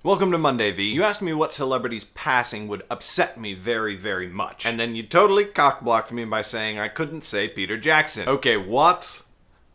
Welcome to Monday, V. You asked me what celebrity's passing would upset me very, very much. And then you totally cockblocked me by saying I couldn't say Peter Jackson. Okay, what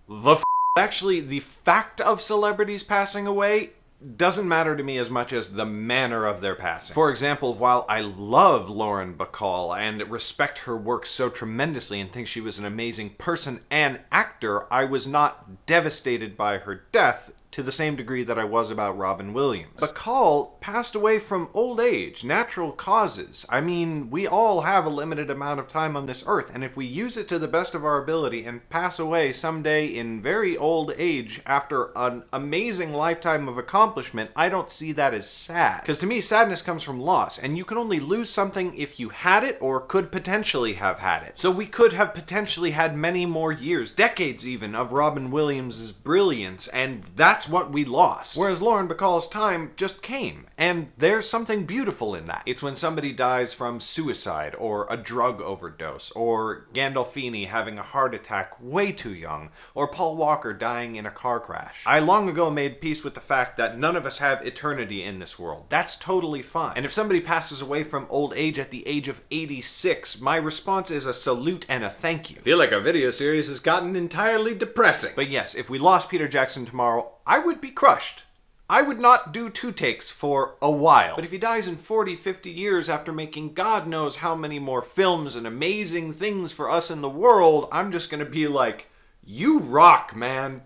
the f***? Actually, the fact of celebrities passing away doesn't matter to me as much as the manner of their passing. For example, while I love Lauren Bacall and respect her work so tremendously and think she was an amazing person and actor, I was not devastated by her death to the same degree that I was about Robin Williams. Bacall passed away from old age, natural causes. I mean, we all have a limited amount of time on this earth, and if we use it to the best of our ability and pass away someday in very old age after an amazing lifetime of accomplishment, I don't see that as sad. Because to me, sadness comes from loss, and you can only lose something if you had it or could potentially have had it. So we could have potentially had many more years, decades even, of Robin Williams' brilliance, and that's what we lost. Whereas Lauren Bacall's time just came, and there's something beautiful in that. It's when somebody dies from suicide, or a drug overdose, or Gandolfini having a heart attack way too young, or Paul Walker dying in a car crash. I long ago made peace with the fact that none of us have eternity in this world. That's totally fine. And if somebody passes away from old age at the age of 86, my response is a salute and a thank you. I feel like our video series has gotten entirely depressing. But yes, if we lost Peter Jackson tomorrow, I would be crushed. I would not do two takes for a while. But if he dies in 40, 50 years after making God knows how many more films and amazing things for us in the world, I'm just gonna be like, you rock, man.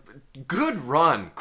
Good run.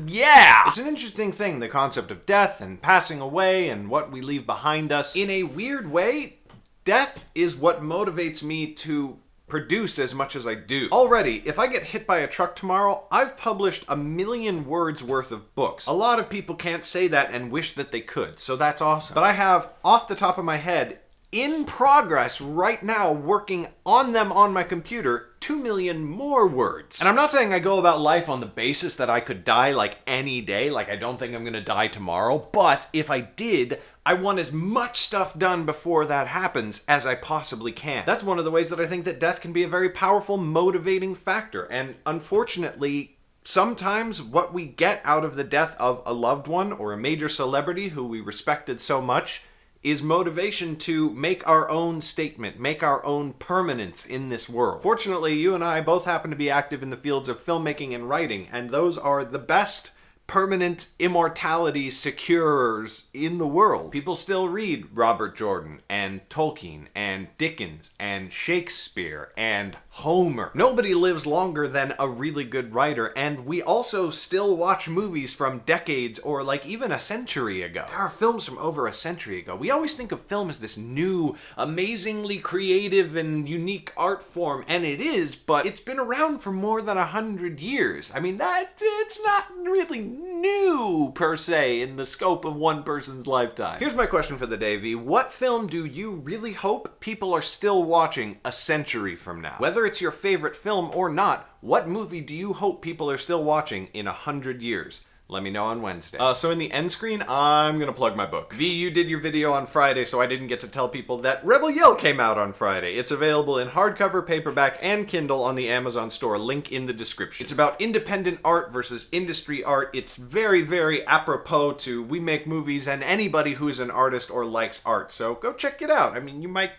Yeah! It's an interesting thing, the concept of death and passing away and what we leave behind us. In a weird way, death is what motivates me to produce as much as I do. Already, if I get hit by a truck tomorrow, I've published 1 million words worth of books. A lot of people can't say that and wish that they could, so that's awesome. But I have, off the top of my head, in progress right now, working on them on my computer, 2 million more words. And I'm not saying I go about life on the basis that I could die like any day, like I don't think I'm gonna die tomorrow, but if I did, I want as much stuff done before that happens as I possibly can. That's one of the ways that I think that death can be a very powerful motivating factor, and unfortunately, sometimes what we get out of the death of a loved one or a major celebrity who we respected so much is motivation to make our own statement, make our own permanence in this world. Fortunately, you and I both happen to be active in the fields of filmmaking and writing, and those are the best permanent immortality securers in the world. People still read Robert Jordan and Tolkien and Dickens and Shakespeare and Homer. Nobody lives longer than a really good writer, and we also still watch movies from decades or like even a century ago. There are films from over a century ago. We always think of film as this new, amazingly creative and unique art form, and it is, but it's been around for more than 100 years. I mean, it's not really new, per se, in the scope of one person's lifetime. Here's my question for the day, V. What film do you really hope people are still watching a century from now? Whether it's your favorite film or not, what movie do you hope people are still watching in 100 years? Let me know on Wednesday. So in the end screen, I'm gonna plug my book. V, you did your video on Friday, so I didn't get to tell people that Rebel Yell came out on Friday. It's available in hardcover, paperback, and Kindle on the Amazon store. Link in the description. It's about independent art versus industry art. It's very, very apropos to we make movies and anybody who's an artist or likes art. So go check it out. I mean, you might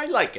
like it.